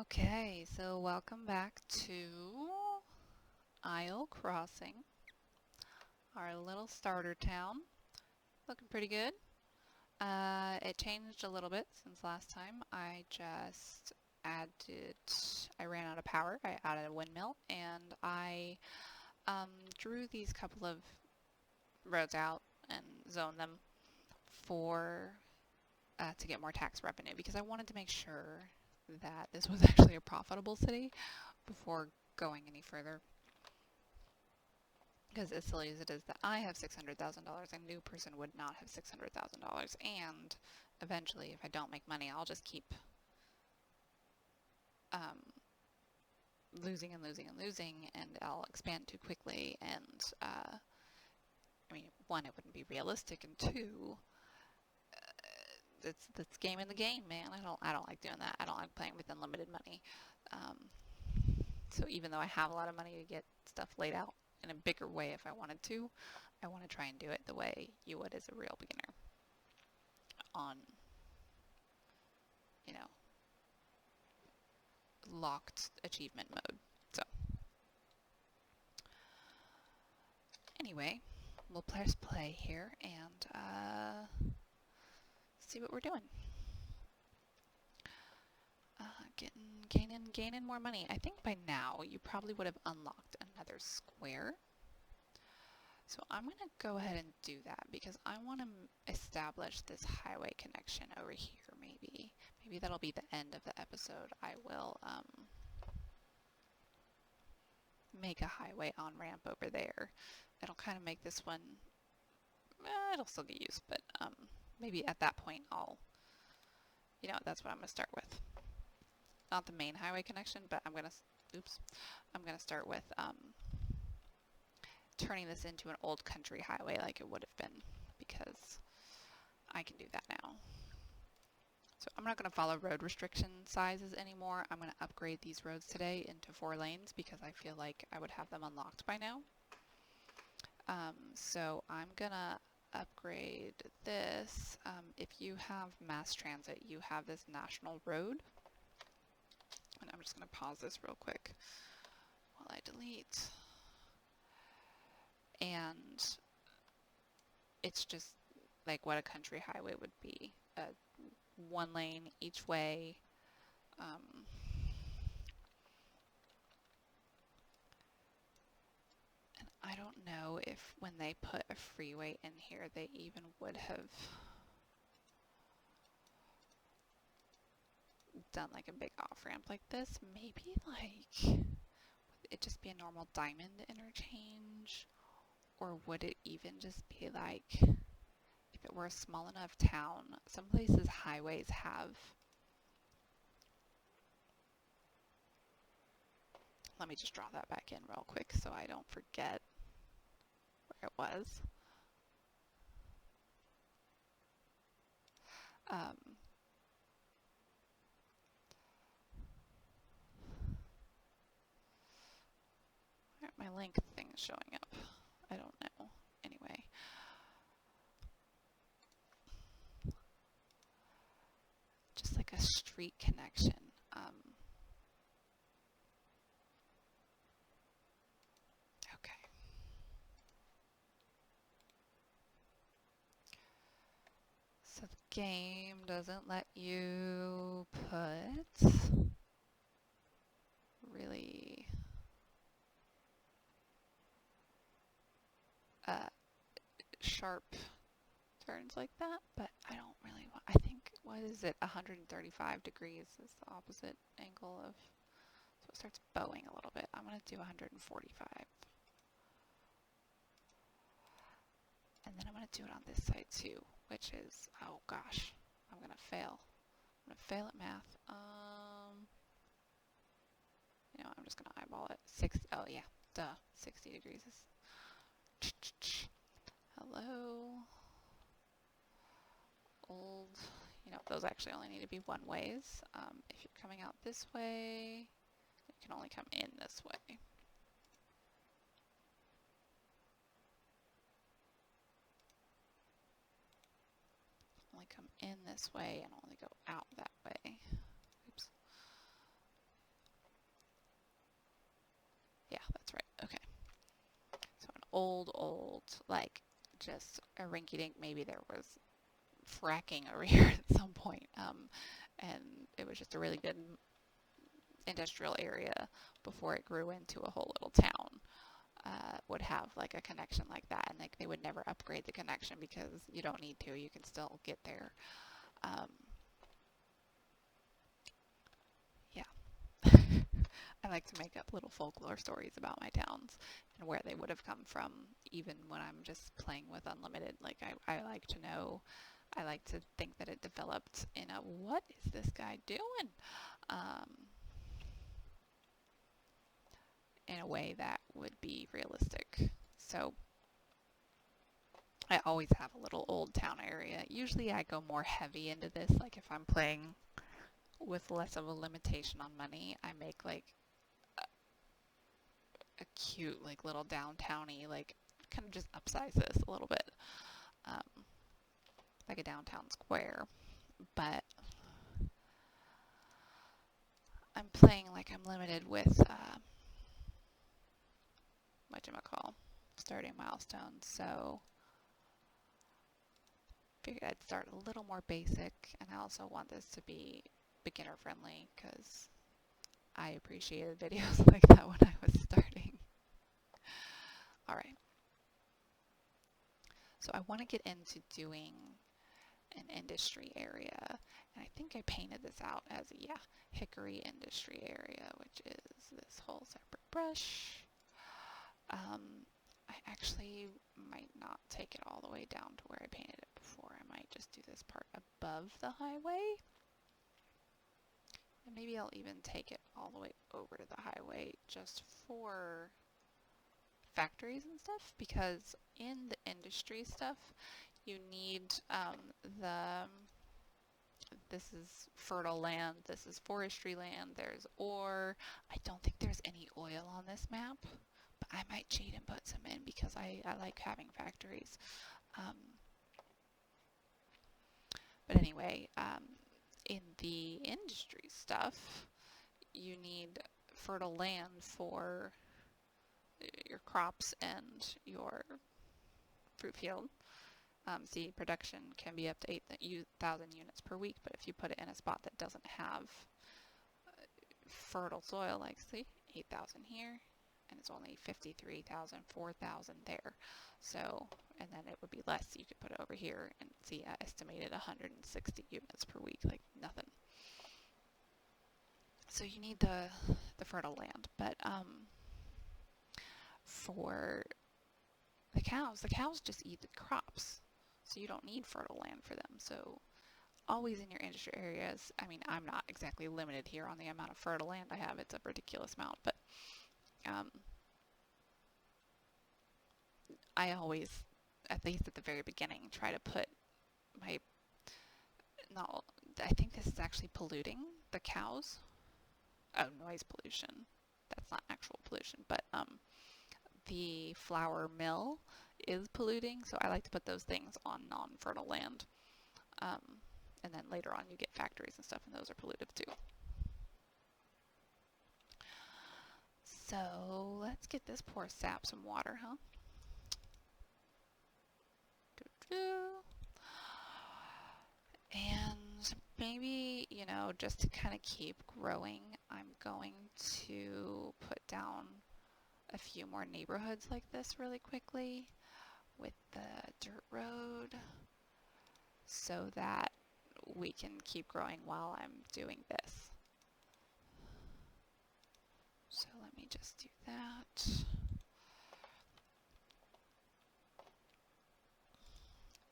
Okay, so welcome back to Isle Crossing, our little starter town. Looking pretty good. It changed a little bit since last time. I ran out of power. I added a windmill, and I drew these couple of roads out and zoned them for to get more tax revenue because I wanted to make sure that this was actually a profitable city before going any further. Because as silly as it is that I have $600,000, a new person would not have $600,000. And eventually, if I don't make money, I'll just keep losing and losing and losing, and I'll expand too quickly. And I mean, one, it wouldn't be realistic, and two, it's game in the game, man. I don't like doing that. I don't like playing with unlimited money. So even though I have a lot of money to get stuff laid out in a bigger way if I wanted to, I want to try and do it the way you would as a real beginner on, you know, locked achievement mode. So anyway, we'll press play here and see what we're doing. Gaining more money. I think by now you probably would have unlocked another square. So I'm going to go ahead and do that because I want to establish this highway connection over here maybe. Maybe that'll be the end of the episode. I will make a highway on-ramp over there. It'll kind of make this one, it'll still get used, but maybe at that point that's what I'm going to start with. Not the main highway connection, but I'm going to start with turning this into an old country highway like it would have been, because I can do that now. So I'm not going to follow road restriction sizes anymore. I'm going to upgrade these roads today into 4 lanes because I feel like I would have them unlocked by now. So I'm going to upgrade this. If you have mass transit, you have this national road. And I'm just going to pause this real quick while I delete. And it's just like what a country highway would be. 1 lane each way. And I don't know if when they put a freeway in here, they even would have done like a big off-ramp like this. Maybe like, would it just be a normal diamond interchange? Or would it even just be like, if it were a small enough town, some places highways have, let me just draw that back in real quick so I don't forget where it was. Why aren't my length things showing up? I don't know. Anyway. Just like a street connection. Okay. So the game doesn't let you put really sharp turns like that, but I don't really want, I think, what is it, 135 degrees is the opposite angle of, so it starts bowing a little bit. I'm going to do 145. And then I'm going to do it on this side too, which is, oh gosh, I'm going to fail. I'm going to fail at math. I'm just going to eyeball it. Oh yeah, duh, 60 degrees is, hello. Old, those actually only need to be one ways. If you're coming out this way, you can only come in this way. Only come in this way and only go out that way. Oops. old, like just a rinky-dink. Maybe there was fracking over here at some point, and it was just a really good industrial area before it grew into a whole little town. Would have like a connection like that, and like they would never upgrade the connection because you don't need to. You can still get there. Um, yeah, I like to make up little folklore stories about my towns and where they would have come from, even when I'm just playing with unlimited. Like I like to know. I like to think that it developed in a what is this guy doing? Um, in a way that would be realistic. So I always have a little old town area. Usually I go more heavy into this, like if I'm playing with less of a limitation on money, I make like a cute like little downtowny, like kind of just upsize this a little bit, um, like a downtown square. But I'm playing like I'm limited with whatchamacall, starting milestones. So figured I'd start a little more basic, and I also want this to be beginner friendly because I appreciated videos like that when I was starting. Alright, so I want to get into doing an industry area, and I think I painted this out as a, yeah, hickory industry area, which is this whole separate brush. I actually might not take it all the way down to where I painted it before. I might just do this part above the highway. And maybe I'll even take it all the way over to the highway just for factories and stuff, because in the industry stuff, you need the, this is fertile land, this is forestry land, there's ore. I don't think there's any oil on this map, but I might cheat and put some in because I like having factories. But anyway, in the industry stuff, you need fertile land for your crops and your fruit field. Seed production can be up to 8,000 units per week, but if you put it in a spot that doesn't have fertile soil, like see, 8,000 here, and it's only 53,000, 4,000 there. So, and then it would be less. You could put it over here and see I estimated 160 units per week, like nothing. So you need the fertile land, but for the cows just eat the crops, so you don't need fertile land for them. So always in your industry areas, I mean, I'm not exactly limited here on the amount of fertile land I have. It's a ridiculous amount, but I always, at least at the very beginning, try to put my, no, I think this is actually polluting the cows. Oh, noise pollution. That's not actual pollution, but the flour mill is polluting, so I like to put those things on non-fertile land. And then later on you get factories and stuff, and those are pollutive too. So let's get this poor sap some water, huh? And maybe, you know, just to kind of keep growing, I'm going to put down a few more neighborhoods like this really quickly with the dirt road so that we can keep growing while I'm doing this. So let me just do that.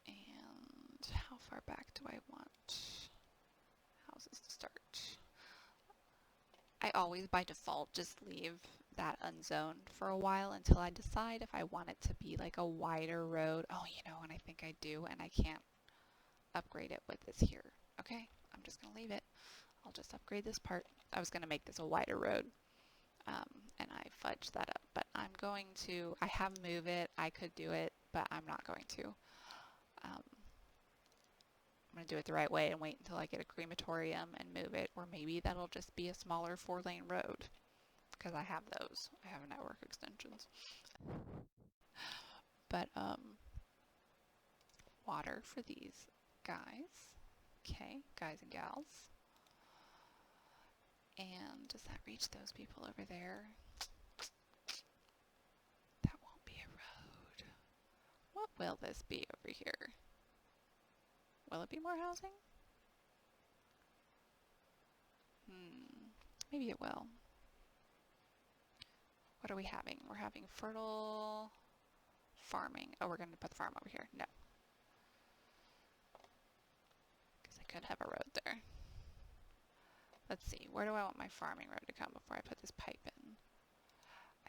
And how far back do I want houses to start? I always by default just leave that unzoned for a while until I decide if I want it to be like a wider road. Oh, you know, and I think I do, and I can't upgrade it with this here. Okay, I'm just going to leave it. I'll just upgrade this part. I was going to make this a wider road, and I fudged that up, but I'm going to, I have move it, I could do it, but I'm not going to. I'm going to do it the right way and wait until I get a crematorium and move it, or maybe that'll just be a smaller 4-lane road, because I have those. I have network extensions. But, water for these guys. Okay, guys and gals. And does that reach those people over there? That won't be a road. What will this be over here? Will it be more housing? Maybe it will. What are we having? We're having fertile farming. Oh, we're going to put the farm over here. No. Because I could have a road there. Let's see. Where do I want my farming road to come before I put this pipe in?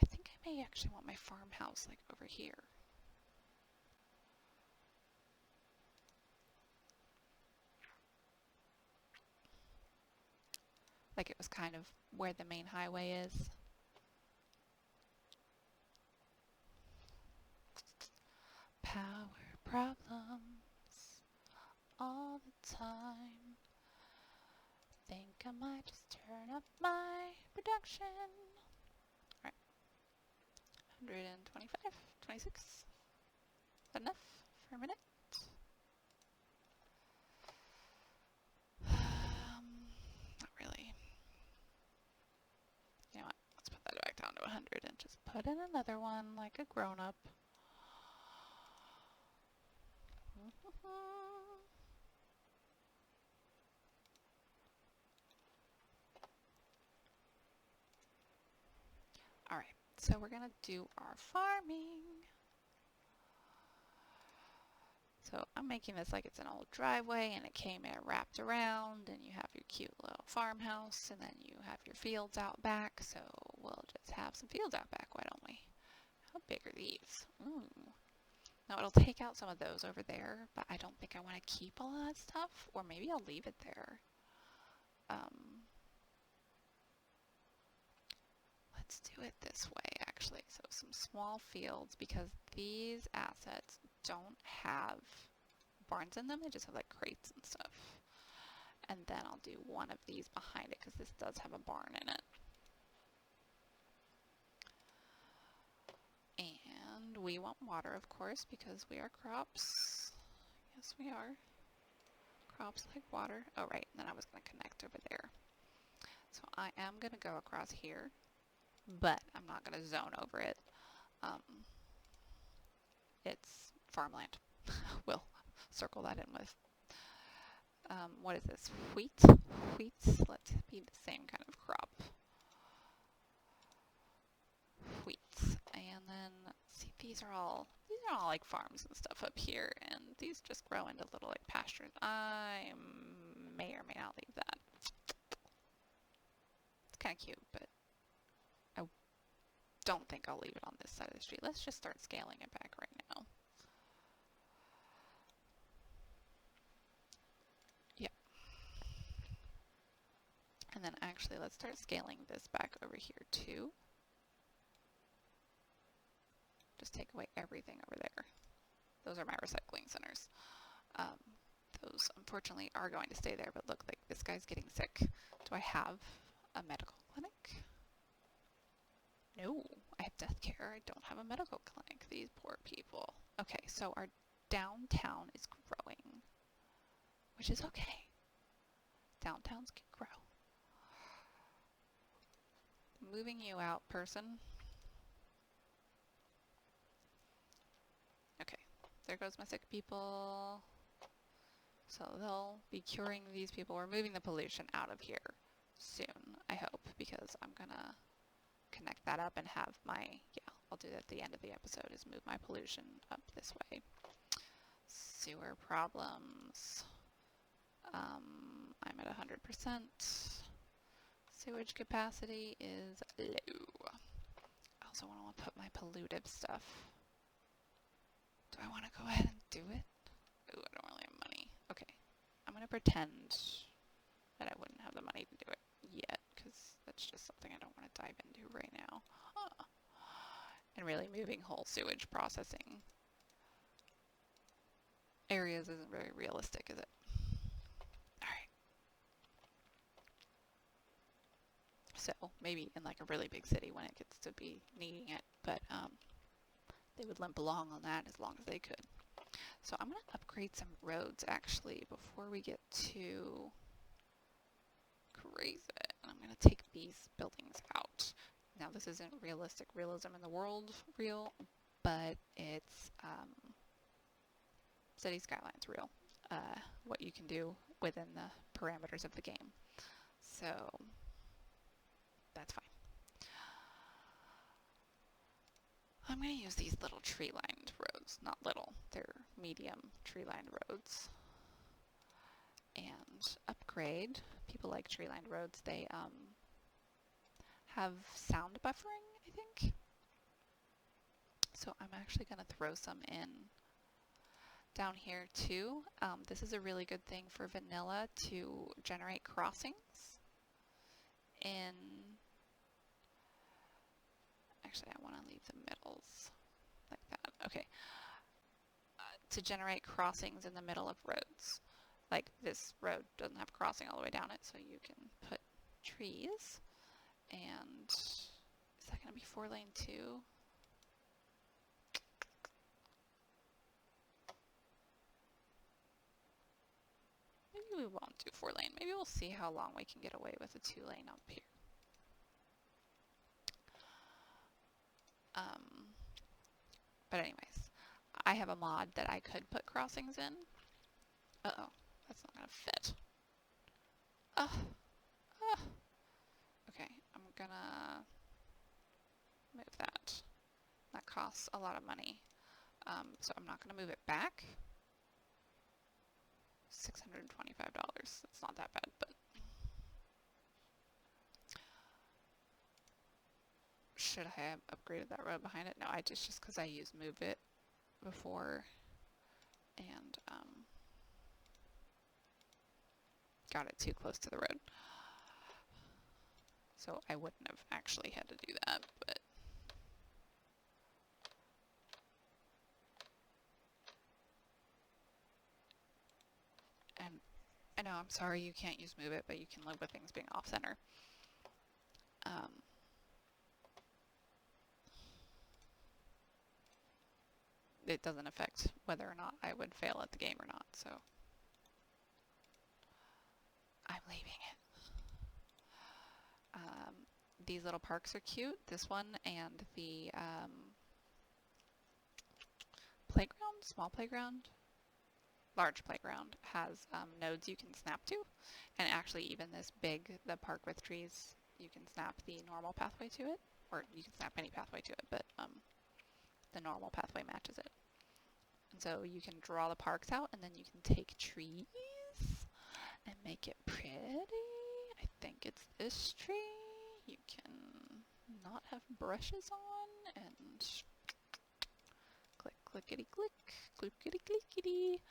I think I may actually want my farmhouse like over here. Like it was kind of where the main highway is. Power problems all the time. Think I might just turn up my production. Alright. 125, 26. Is that enough for a minute? Not really. You know what? Let's put that back down to 100 and just put in another one like a grown-up. Alright, so we're gonna do our farming. So I'm making this like it's an old driveway and it came in wrapped around and you have your cute little farmhouse and then you have your fields out back. So we'll just have some fields out back, why don't we? How big are these? Ooh. Now it'll take out some of those over there, but I don't think I want to keep all of that stuff, or maybe I'll leave it there. Let's do it this way, actually. So some small fields, because these assets don't have barns in them. They just have like crates and stuff. And then I'll do one of these behind it, because this does have a barn in it. And we want water, of course, because we are crops. Yes, we are. Crops like water. Oh, right. And then I was going to connect over there. So I am going to go across here, but I'm not going to zone over it. It's farmland. We'll circle that in with. What is this? Wheat? Wheats? Let's be the same kind of crop. Wheats. And then, see, these are all like farms and stuff up here, and these just grow into little like pastures. I may or may not leave that. It's kind of cute, but I don't think I'll leave it on this side of the street. Let's just start scaling it back right now. Yep. And then actually, let's start scaling this back over here too. Just take away everything over there. Those are my recycling centers. Those unfortunately are going to stay there, but look, like this guy's getting sick. Do I have a medical clinic? No, I have death care. I don't have a medical clinic. These poor people. Okay, so our downtown is growing, which is okay. Downtowns can grow. Moving you out, person. Okay, there goes my sick people. So they'll be curing these people. We're moving the pollution out of here soon, I hope, because I'm gonna connect that up and have my, yeah, I'll do that at the end of the episode, is move my pollution up this way. Sewer problems. I'm at 100%. Sewage capacity is low. I also want to put my pollutive stuff. Do I want to go ahead and do it? Ooh, I don't really have money. Okay, I'm going to pretend that I wouldn't have the money to do it yet, because that's just something I don't want to dive into right now. Huh. And really moving whole sewage processing areas isn't very realistic, is it? Alright. So maybe in like a really big city when it gets to be needing it, but they would limp along on that as long as they could. So I'm going to upgrade some roads actually before we get too crazy. And I'm going to take these buildings out. Now this isn't realistic realism in the world real, but it's City Skylines real. What you can do within the parameters of the game. So that's fine. I'm going to use these little tree-lined roads. Not little, they're medium tree-lined roads. And upgrade. People like tree-lined roads. They have sound buffering, I think. So I'm actually going to throw some in down here too. This is a really good thing for vanilla to generate crossings in... Actually, I want to leave the middles like that. Okay. To generate crossings in the middle of roads. Like this road doesn't have a crossing all the way down it, so you can put trees. And is that going to be 4-lane too? Maybe we won't do 4-lane. Maybe we'll see how long we can get away with a 2-lane up here. But anyways, I have a mod that I could put crossings in. Uh-oh, that's not going to fit. Okay, I'm gonna move that. That costs a lot of money. So I'm not gonna move it back. $625. That's not that bad, but should I have upgraded that road behind it? No, I just because I used move it before and got it too close to the road. So I wouldn't have actually had to do that, but and I know I'm sorry you can't use move it, but you can live with things being off center. It doesn't affect whether or not I would fail at the game or not, so I'm leaving it. These little parks are cute. This one and the playground, small playground, large playground has nodes you can snap to, and actually even this big, the park with trees, you can snap the normal pathway to it, or you can snap any pathway to it, but the normal pathway matches it. And so you can draw the parks out, and then you can take trees and make it pretty. I think it's this tree. You can not have brushes on, and click, clickety click, clickety clickety,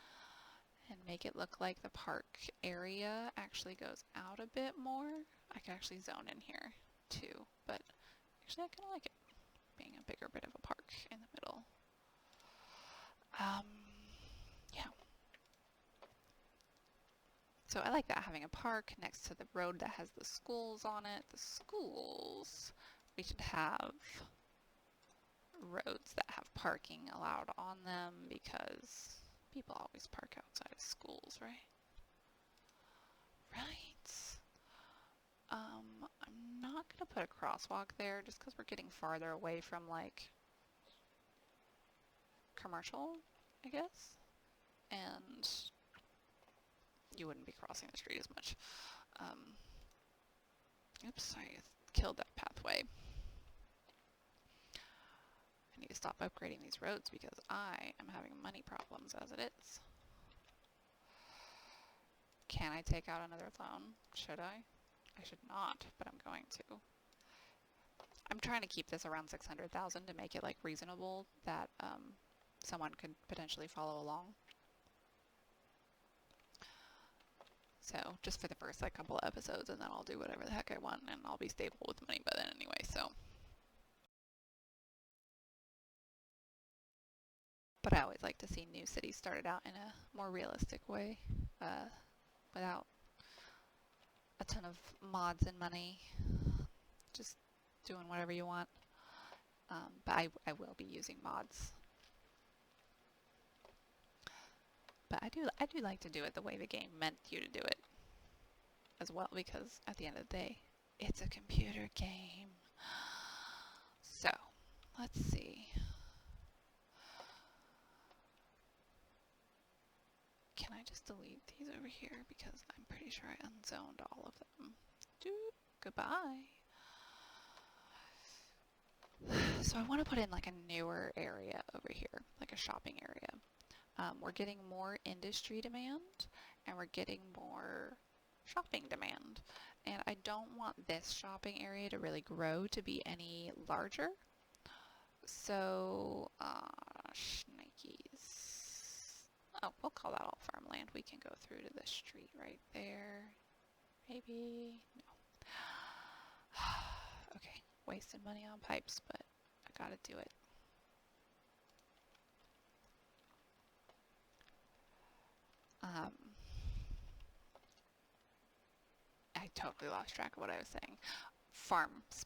and make it look like the park area actually goes out a bit more. I can actually zone in here too, but actually I kind of like it being a bigger bit of a park in the middle. Yeah. So I like that, having a park next to the road that has the schools on it. The schools, we should have roads that have parking allowed on them because people always park outside of schools, right? Right. I'm not going to put a crosswalk there just because we're getting farther away from, like, commercial, I guess. And you wouldn't be crossing the street as much. Oops, I killed that pathway. I need to stop upgrading these roads because I am having money problems as it is. Can I take out another loan? Should I? I should not, but I'm going to. I'm trying to keep this around 600,000 to make it like reasonable that someone could potentially follow along. So just for the first like couple of episodes, and then I'll do whatever the heck I want, and I'll be stable with money by then anyway. So, but I always like to see new cities started out in a more realistic way, without a ton of mods and money, just doing whatever you want. But I will be using mods. But I do like to do it the way the game meant you to do it as well, because at the end of the day, it's a computer game. So, let's see. Can I just delete these over here? Because I'm pretty sure I unzoned all of them. Goodbye. So I want to put in like a newer area over here, like a shopping area. We're getting more industry demand, and we're getting more shopping demand. And I don't want this shopping area to really grow to be any larger. So, shnikes. Oh, we'll call that all farmland. We can go through to the street right there. Maybe? No. Okay, wasting money on pipes, but I gotta do it. I totally lost track of what I was saying. Farms.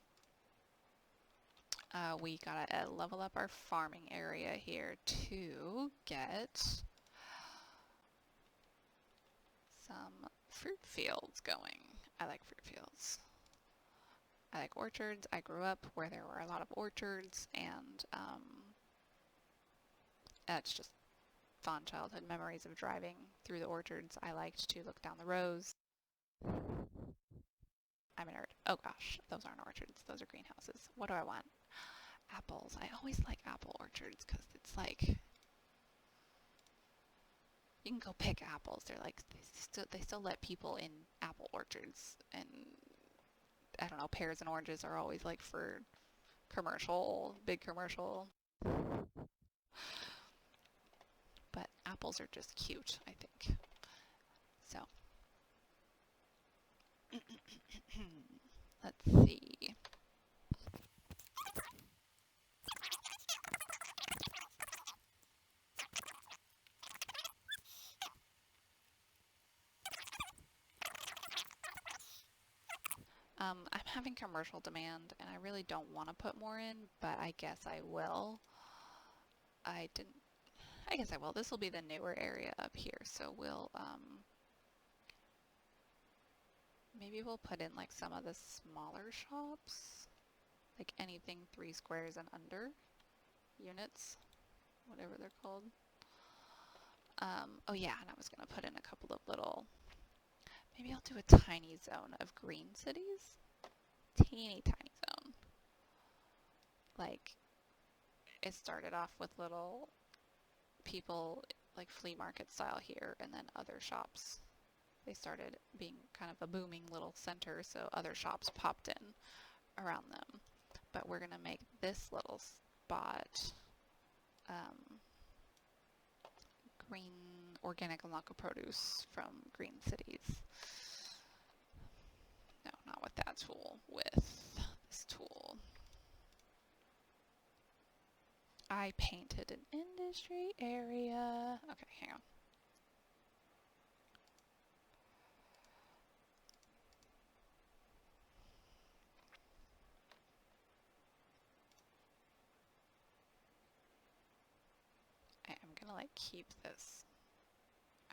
We gotta level up our farming area here to get some fruit fields going. I like fruit fields. I like orchards. I grew up where there were a lot of orchards, and it's just fond childhood memories of driving through the orchards. I liked to look down the rows. I'm a nerd. Oh gosh, those aren't orchards. Those are greenhouses. What do I want? Apples. I always like apple orchards because it's like you can go pick apples. They're like they still let people in apple orchards, and I don't know, pears and oranges are always like for commercial, big commercial. But apples are just cute, I think. So let's see. I'm having commercial demand, and I really don't want to put more in, but I guess I will. I didn't. I guess I will. This will be the newer area up here, so we'll maybe we'll put in like some of the smaller shops, like anything 3 squares and under units, whatever they're called. Oh yeah, and I was gonna put in a couple of little. Maybe I'll do a tiny zone of green cities. Teeny tiny zone. Like, it started off with little people, like flea market style here, and then other shops. They started being kind of a booming little center, so other shops popped in around them. But we're gonna make this little spot green organic and local produce from green cities. No, not with that tool, with this tool. I painted an industry area. Okay, hang on. I am gonna like keep this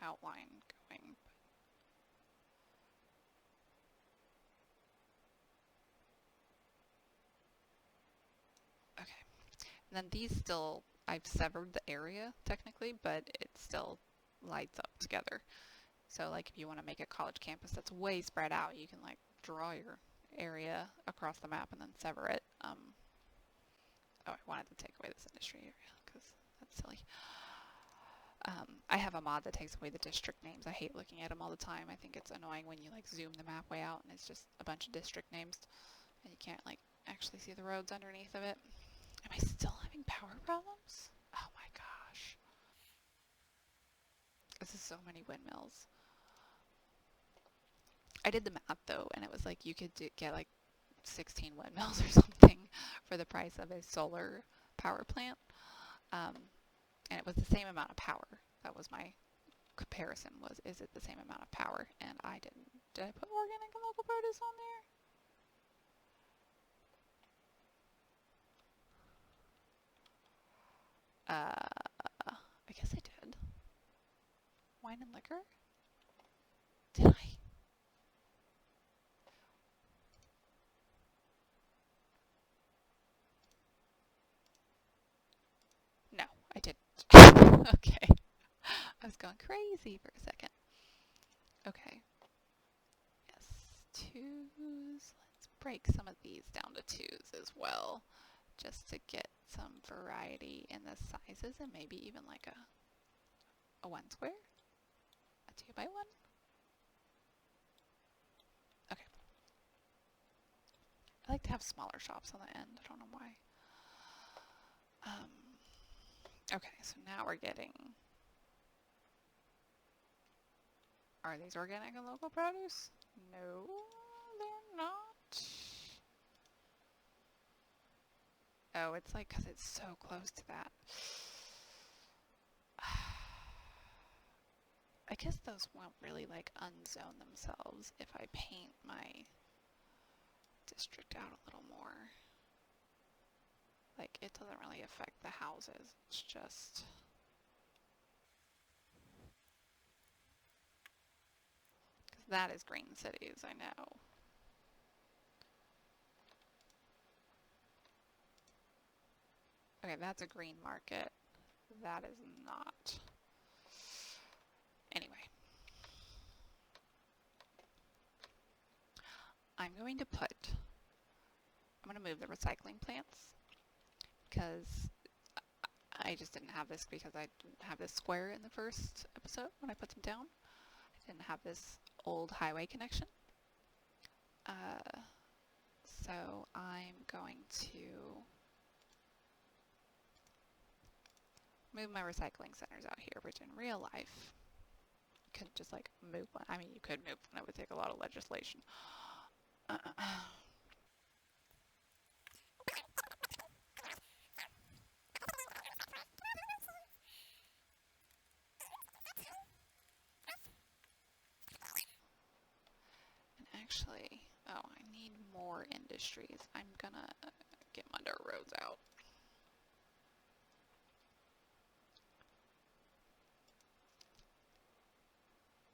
outline going. Okay. And then these still, I've severed the area technically, but it still lights up together. So like if you want to make a college campus that's way spread out, you can like draw your area across the map and then sever it. Oh, I wanted to take away this industry area because that's silly. I have a mod that takes away the district names. I hate looking at them all the time. I think it's annoying when you like zoom the map way out and it's just a bunch of district names and you can't like actually see the roads underneath of it. Am I still having power problems? Oh my gosh. This is so many windmills. I did the math though, and it was like you could get like 16 windmills or something for the price of a solar power plant. And it was the same amount of power. That was my comparison, was is it the same amount of power? And I didn't. Did I put organic and local produce on there? I guess I did. Wine and liquor? Did I? No, I didn't. Okay. I was going crazy for a second. Okay. Yes, twos. Let's break some of these down to twos as well, just to get some variety in the sizes and maybe even like a one square? A 2x1? Okay. I like to have smaller shops on the end. I don't know why. Okay, so now we're getting... Are these organic and local produce? No, they're not. Oh, it's like because it's so close to that. I guess those won't really like unzone themselves if I paint my district out a little more. Like, it doesn't really affect the houses. It's just... Because that is green cities, I know. Okay, that's a green market. That is not. Anyway. I'm going to move the recycling plants because I just didn't have this because I didn't have this square in the first episode when I put them down. I didn't have this old highway connection. So I'm going to move my recycling centers out here, which in real life, you couldn't just like move one. I mean, you could move one. It would take a lot of legislation. And actually, oh, I need more industries. I'm gonna get my dirt roads out.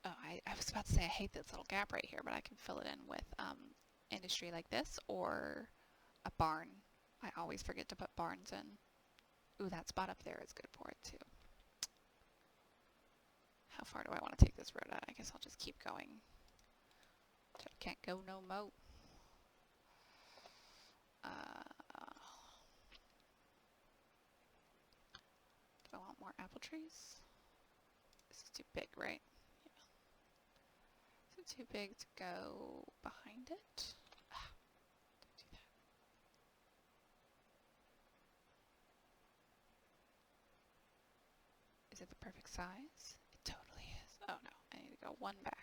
Oh, I was about to say I hate this little gap right here, but I can fill it in with industry like this or a barn. I always forget to put barns in. Ooh, that spot up there is good for it too. How far do I want to take this road out? I guess I'll just keep going. I can't go no more. Do I want more apple trees? This is too big, right? Yeah. Is it too big to go behind it? Don't do that. Is it the perfect size? It totally is. Oh no, I need to go one back.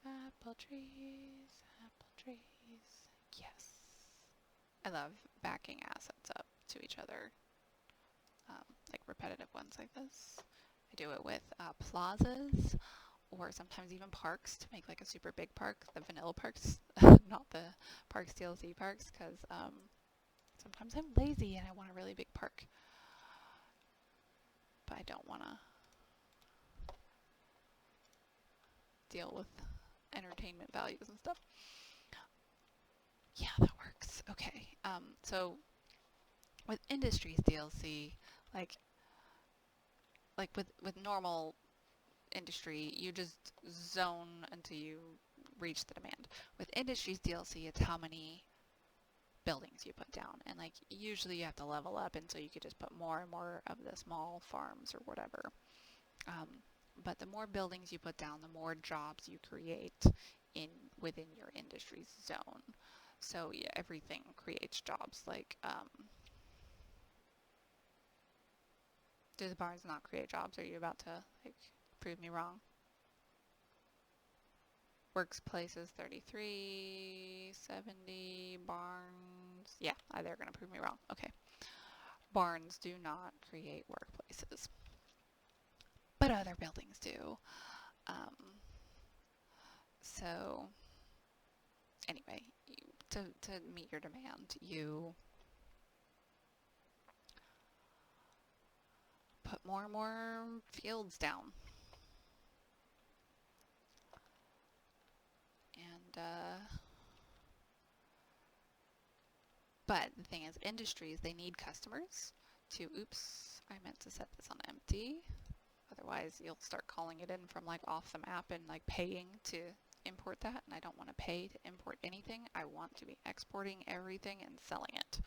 Apple trees, apple trees. Yes. I love backing assets up to each other, like repetitive ones like this. I do it with plazas or sometimes even parks to make like a super big park, the vanilla parks, not the Parks DLC parks, because sometimes I'm lazy and I want a really big park, but I don't want to deal with entertainment values and stuff. Yeah, that works. Okay. So with Industries DLC, like with normal industry, you just zone until you reach the demand. With Industries DLC, it's how many buildings you put down, and like usually you have to level up, and so you could just put more and more of the small farms or whatever. But the more buildings you put down, the more jobs you create within your industry zone. So yeah, everything creates jobs. Like, do the barns not create jobs? Are you about to like prove me wrong? Workplaces 33, 70, barns. Yeah, they're going to prove me wrong. Okay. Barns do not create workplaces, but other buildings do. Um, So anyway, to meet your demand, you put more and more fields down. And but the thing is, industries, they need customers to, oops, I meant to set this on empty. Otherwise, you'll start calling it in from like off the map and like paying to import that. And I don't want to pay to import anything. I want to be exporting everything and selling it.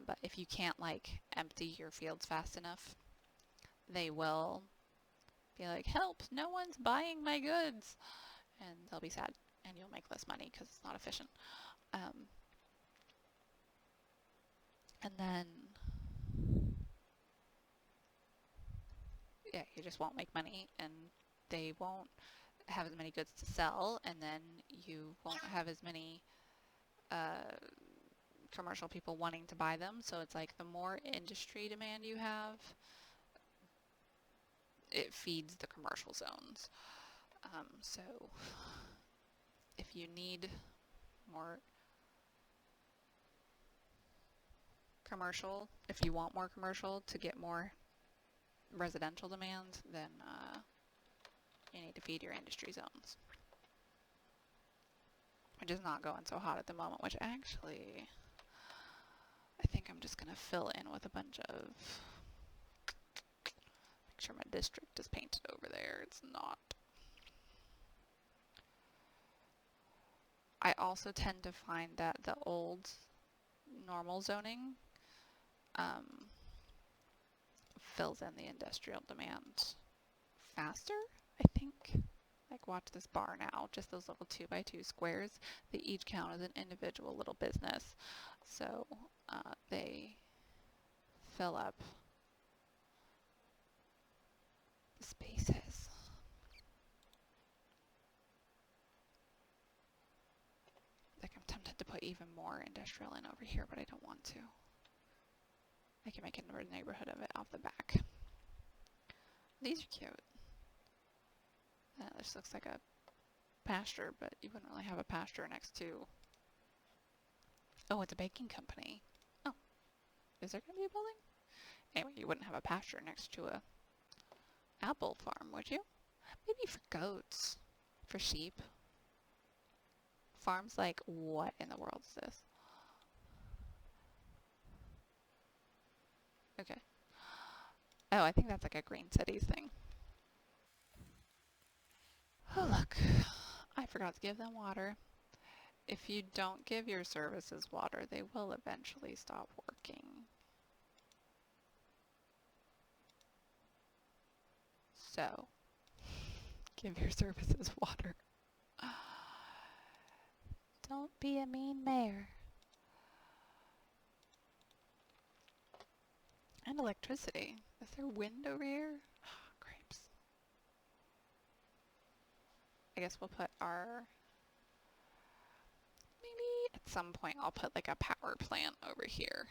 But if you can't like empty your fields fast enough, they will be like, help, no one's buying my goods. And they'll be sad. And you'll make less money because it's not efficient. And then, yeah, you just won't make money, and they won't have as many goods to sell, and then you won't have as many commercial people wanting to buy them. So it's like the more industry demand you have, it feeds the commercial zones. So if you need more commercial, if you want more commercial to get more residential demand, then you need to feed your industry zones. Which is not going so hot at the moment, which actually, I think I'm just going to fill in with a bunch of, make sure my district is painted over there. It's not. I also tend to find that the old normal zoning fills in the industrial demand faster, I think. Like, watch this bar now, just those little 2x2 squares, they each count as an individual little business. So they fill up the spaces. Like, I'm tempted to put even more industrial in over here, but I don't want to. I can make a neighborhood of it off the back. These are cute. This looks like a pasture, but you wouldn't really have a pasture next to... Oh, it's a baking company. Oh, is there going to be a building? Anyway, you wouldn't have a pasture next to a apple farm, would you? Maybe for goats. For sheep. Farms like, what in the world is this? Okay. Oh, I think that's like a Green Cities thing. Oh, look. I forgot to give them water. If you don't give your services water, they will eventually stop working. So, give your services water. Don't be a mean mayor. And electricity. Is there wind over here? Oh, grapes. I guess we'll put our... Maybe at some point I'll put like a power plant over here.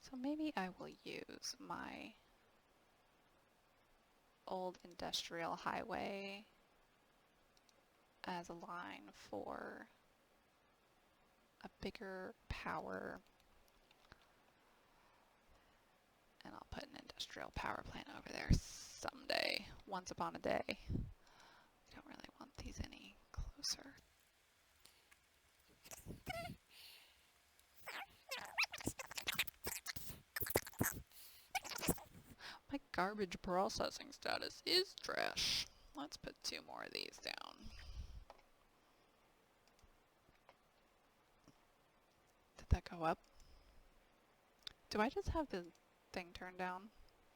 So maybe I will use my old industrial highway as a line for a bigger power, and I'll put an industrial power plant over there someday, once upon a day. I don't really want these any closer. My garbage processing status is trash. Let's put 2 more of these down. Did that go up? Do I just have the thing turned down?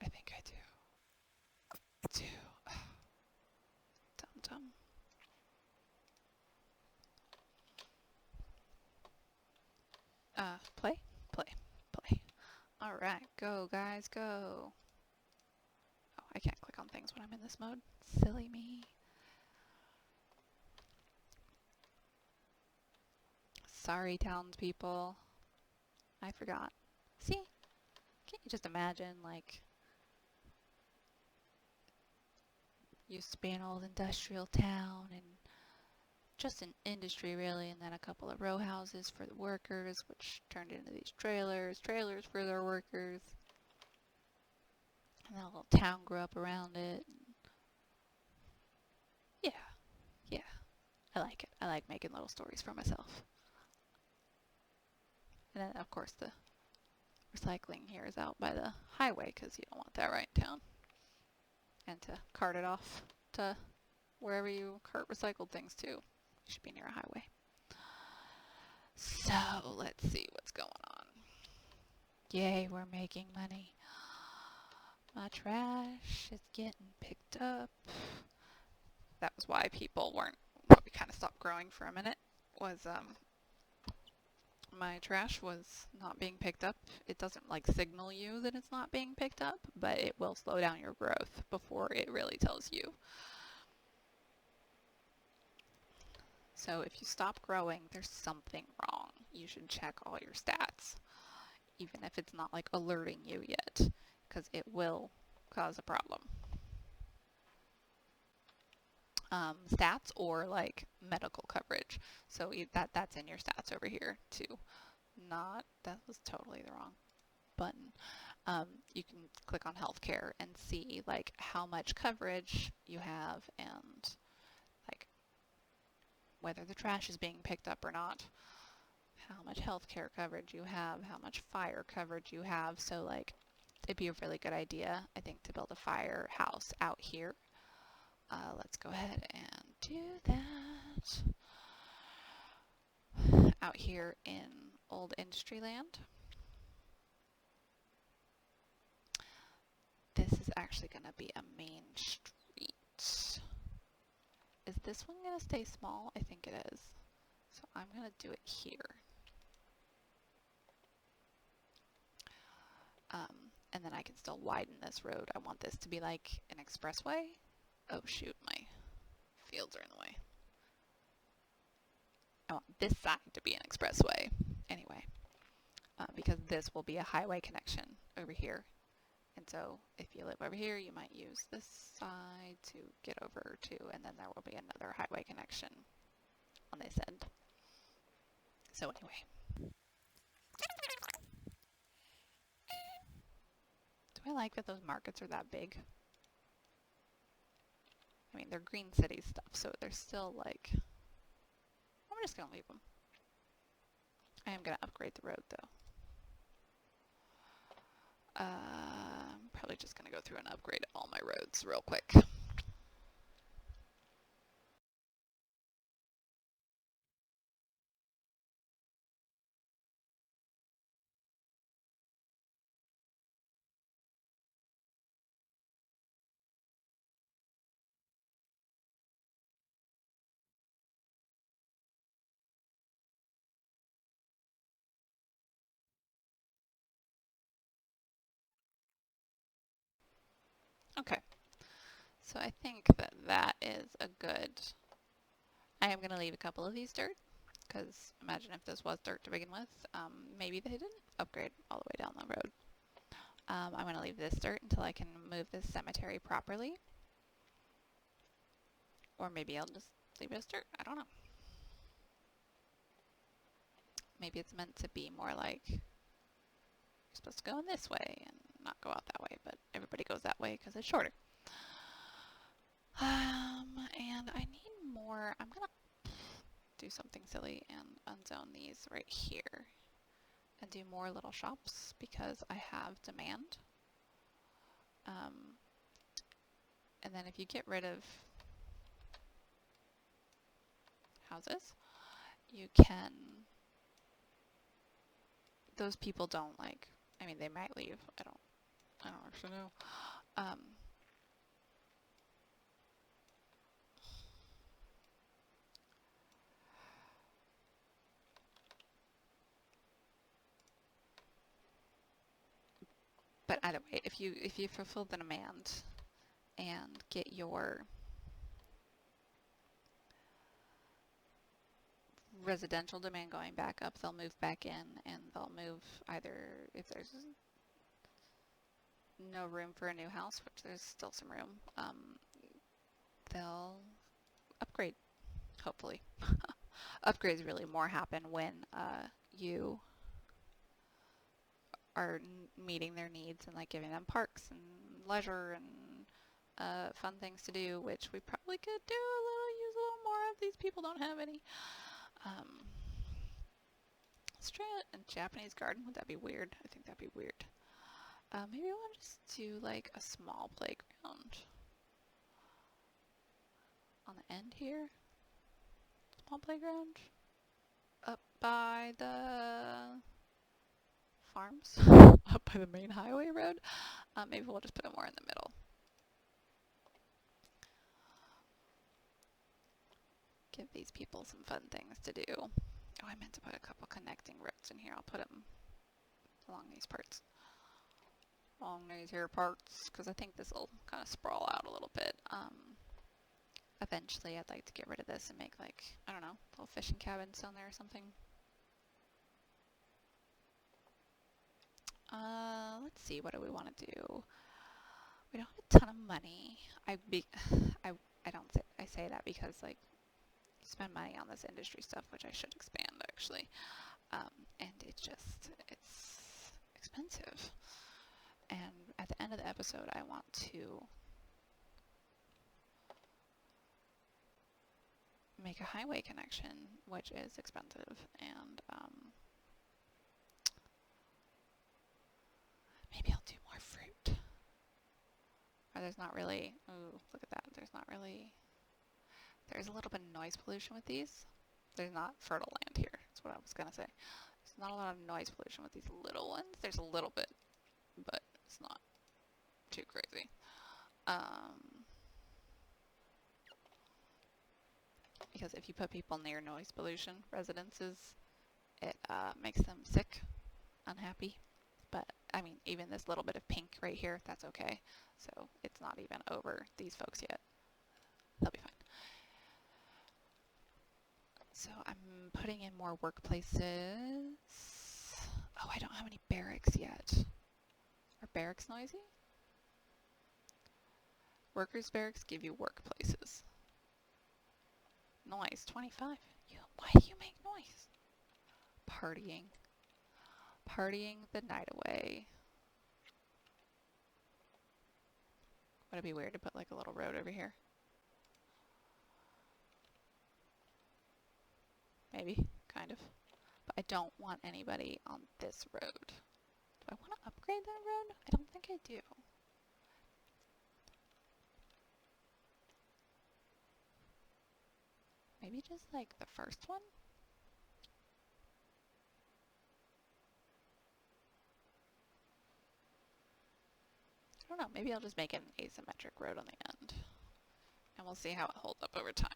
I think I do. I do. Dum-dum. Play? Play. Play. Alright, go guys, go. Oh, I can't click on things when I'm in this mode. Silly me. Sorry, townspeople. I forgot. See? Can't you just imagine, like, used to be an old industrial town, and just an industry really, and then a couple of row houses for the workers, which turned into these trailers for their workers. And then a little town grew up around it. Yeah, yeah, I like it. I like making little stories for myself. And then, of course, the recycling here is out by the highway because you don't want that right in town. And to cart it off to wherever you cart recycled things to, you should be near a highway. So, let's see what's going on. Yay, we're making money. My trash is getting picked up. That was why people weren't, we kind of stopped growing for a minute, was my trash was not being picked up. It doesn't like signal you that it's not being picked up, but it will slow down your growth before it really tells you. So if you stop growing, there's something wrong. You should check all your stats, even if it's not like alerting you yet, because it will cause a problem. Stats or like medical coverage. So that's in your stats over here too. That was totally the wrong button. You can click on healthcare and see like how much coverage you have and like whether the trash is being picked up or not, how much healthcare coverage you have, how much fire coverage you have. So like it'd be a really good idea, I think, to build a firehouse out here. Let's go ahead and do that. Out here in Old Industry Land. This is actually going to be a main street. Is this one going to stay small? I think it is. So I'm going to do it here. And then I can still widen this road. I want this to be like an expressway. Oh shoot, my fields are in the way. I want this side to be an expressway. Anyway, because this will be a highway connection over here. And so if you live over here, you might use this side to get over to, and then there will be another highway connection on this end. So anyway. Do I like that those markets are that big? I mean, they're Green City stuff, so they're still like... I'm just going to leave them. I am going to upgrade the road, though. I'm probably just going to go through and upgrade all my roads real quick. Okay. So I think that that is a good... I am going to leave a couple of these dirt, because imagine if this was dirt to begin with. Maybe they didn't upgrade all the way down the road. I'm going to leave this dirt until I can move this cemetery properly. Or maybe I'll just leave it as dirt. I don't know. Maybe it's meant to be more like you're supposed to go in this way and not go out that way, but everybody goes that way because it's shorter. And I need more. I'm going to do something silly and unzone these right here and do more little shops because I have demand. And then if you get rid of houses, you can, those people don't like, I mean, they might leave. I don't actually know. But either way, if you fulfill the demand and get your residential demand going back up, they'll move back in and they'll move either, if there's no room for a new house, which there's still some room, they'll upgrade. hopefully. Upgrades really more happen when you are meeting their needs and like giving them parks and leisure and fun things to do, which we probably could do use a little more of. These people don't have any. Let's try a Japanese garden. Would that be weird? I think that'd be weird. Maybe we'll just do like a small playground on the end here. Small playground up by the farms, up by the main highway road. Maybe we'll just put it more in the middle. Give these people some fun things to do. Oh, I meant to put a couple connecting roads in here. I'll put them along these parts. Along these here parts, because I think this will kind of sprawl out a little bit. Eventually, I'd like to get rid of this and make, like, I don't know, little fishing cabins down there or something. Let's see, what do we want to do? We don't have a ton of money. I say that because, like, you spend money on this industry stuff, which I should expand, actually. And it's expensive. And at the end of the episode, I want to make a highway connection, which is expensive, and maybe I'll do more fruit. Or there's not really, ooh, look at that, there's a little bit of noise pollution with these. There's not fertile land here, that's what I was gonna say. There's not a lot of noise pollution with these little ones. There's a little bit, but it's not too crazy. Because if you put people near noise pollution residences, it makes them sick, unhappy. But, I mean, even this little bit of pink right here, that's okay. So it's not even over these folks yet. They'll be fine. So I'm putting in more workplaces. Oh, I don't have any barracks yet. Are barracks noisy? Workers' barracks give you workplaces. Noise, 25. Why do you make noise? Partying. Partying the night away. Would it be weird to put like a little road over here? Maybe, kind of. But I don't want anybody on this road. Do I want to upgrade that road? I don't think I do. Maybe just like the first one? I don't know, maybe I'll just make it an asymmetric road on the end. And we'll see how it holds up over time.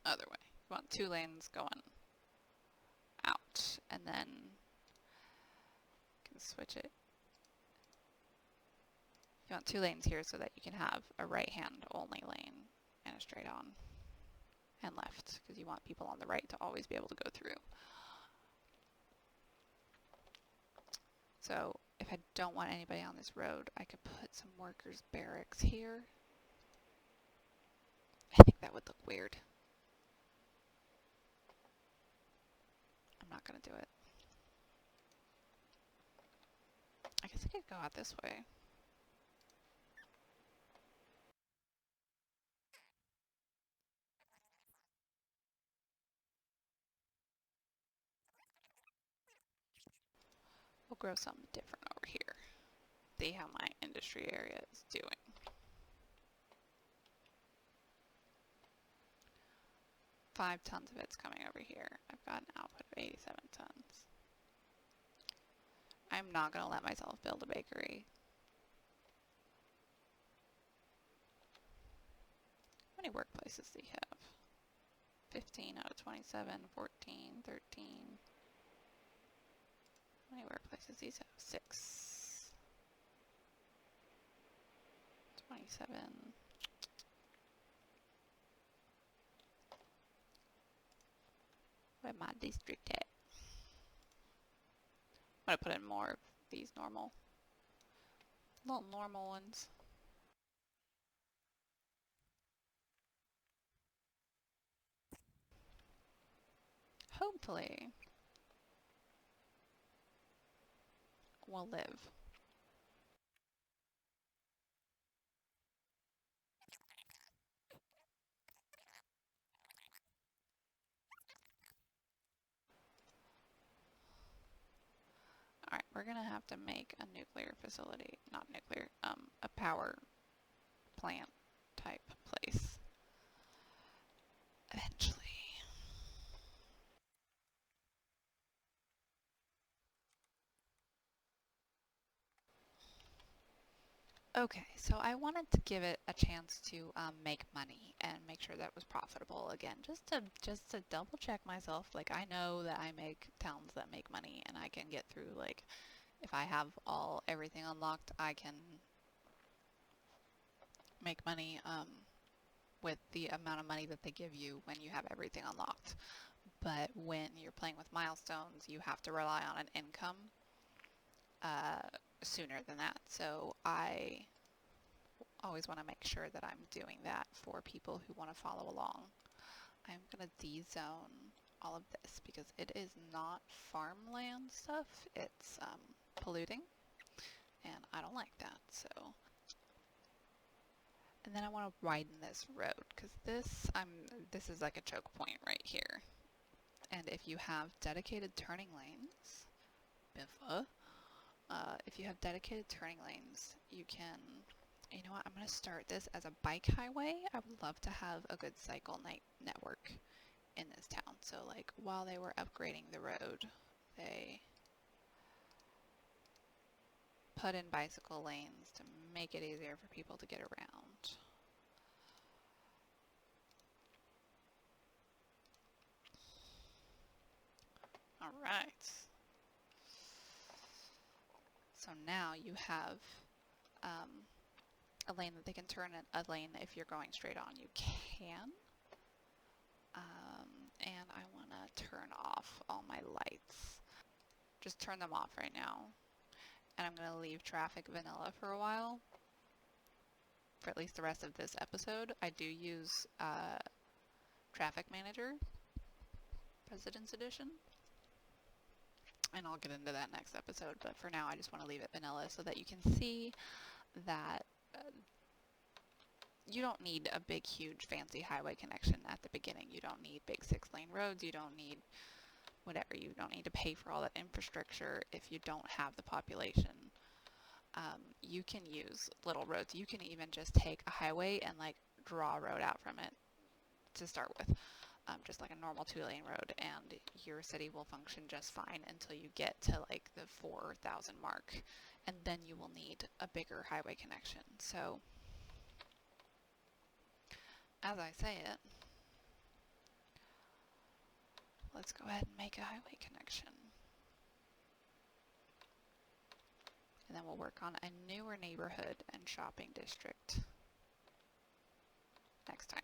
Other way. You want 2 lanes going out, and then you can switch it. You want 2 lanes here so that you can have a right-hand only lane and a straight on and left, because you want people on the right to always be able to go through. So if I don't want anybody on this road, I could put some workers' barracks here. I think that would look weird. I'm not going to do it. I guess I could go out this way. We'll grow something different over here. See how my industry area is doing. Five tons of it's coming over here. I've got an output of 87 tons. I'm not going to let myself build a bakery. How many workplaces do you have? 15 out of 27, 14, 13. How many workplaces these have? 6. 27. Where my district at? I'm going to put in more of these normal Little normal ones. Hopefully, we'll live. Alright, we're gonna have to make a nuclear facility. Not nuclear, a power plant type place. Eventually. Okay, so I wanted to give it a chance to make money and make sure that was profitable again, just to double check myself. Like I know that I make towns that make money, and I can get through. Like if I have everything unlocked, I can make money with the amount of money that they give you when you have everything unlocked. But when you're playing with milestones, you have to rely on an income uh, sooner than that. So I always want to make sure that I'm doing that for people who want to follow along. I'm going to de-zone all of this because it is not farmland stuff. It's polluting, and I don't like that. So, and then I want to widen this road because this is like a choke point right here. And if you have dedicated turning lanes, Biffa, if you have dedicated turning lanes, you can, you know what, I'm going to start this as a bike highway. I would love to have a good cycle network in this town. So like while they were upgrading the road, they put in bicycle lanes to make it easier for people to get around. All right. So now you have um, a lane that they can turn in, a lane that if you're going straight on, you can. And I want to turn off all my lights. Just turn them off right now. And I'm going to leave traffic vanilla for a while. For at least the rest of this episode. I do use Traffic Manager, President's Edition. And I'll get into that next episode. But for now, I just want to leave it vanilla so that you can see that you don't need a big, huge, fancy highway connection at the beginning. You don't need big 6-lane roads. You don't need whatever. You don't need to pay for all that infrastructure if you don't have the population. You can use little roads. You can even just take a highway and like draw a road out from it to start with. Just like a normal 2-lane road, and your city will function just fine until you get to like the 4,000 mark, and then you will need a bigger highway connection. So as I say it, let's go ahead and make a highway connection. And then we'll work on a newer neighborhood and shopping district next time.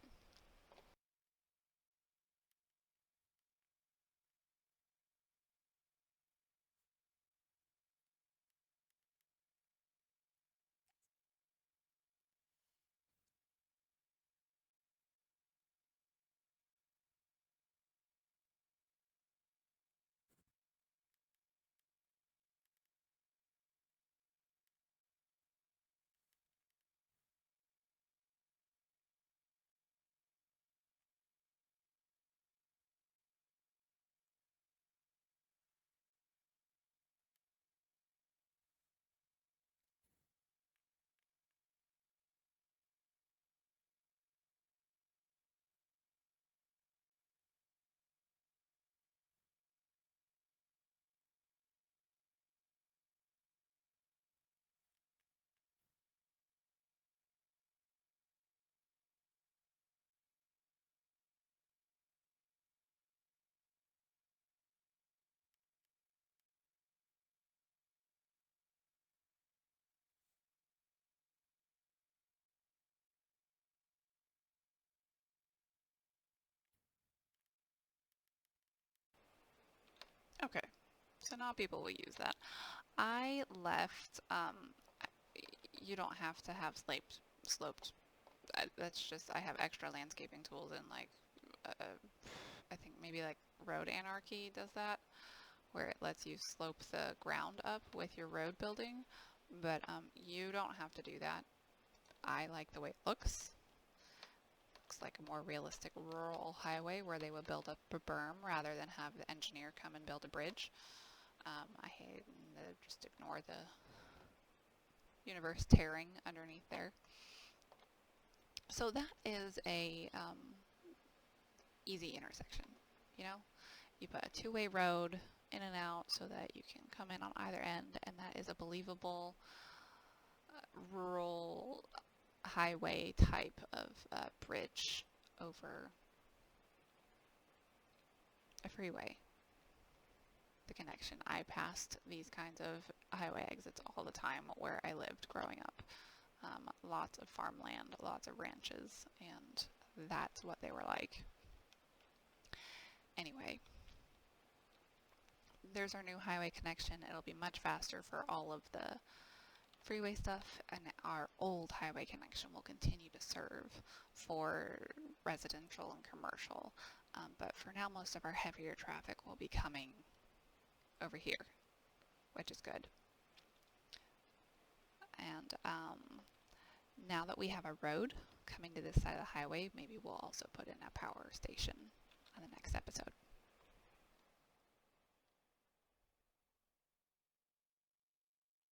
Okay, so now people will use that. I left, you don't have to have sloped. That's just, I have extra landscaping tools and like, I think maybe like Road Anarchy does that, where it lets you slope the ground up with your road building, but you don't have to do that. I like the way it looks. Looks like a more realistic rural highway where they would build up a berm rather than have the engineer come and build a bridge. I hate just ignore the universe tearing underneath there. So that is a easy intersection. You know, you put a two-way road in and out so that you can come in on either end, and that is a believable rural highway type of bridge over a freeway. The connection. I passed these kinds of highway exits all the time where I lived growing up. Lots of farmland, lots of ranches, and that's what they were like. Anyway, there's our new highway connection. It'll be much faster for all of the freeway stuff, and our old highway connection will continue to serve for residential and commercial. But for now, most of our heavier traffic will be coming over here, which is good. And now that we have a road coming to this side of the highway, maybe we'll also put in a power station on the next episode.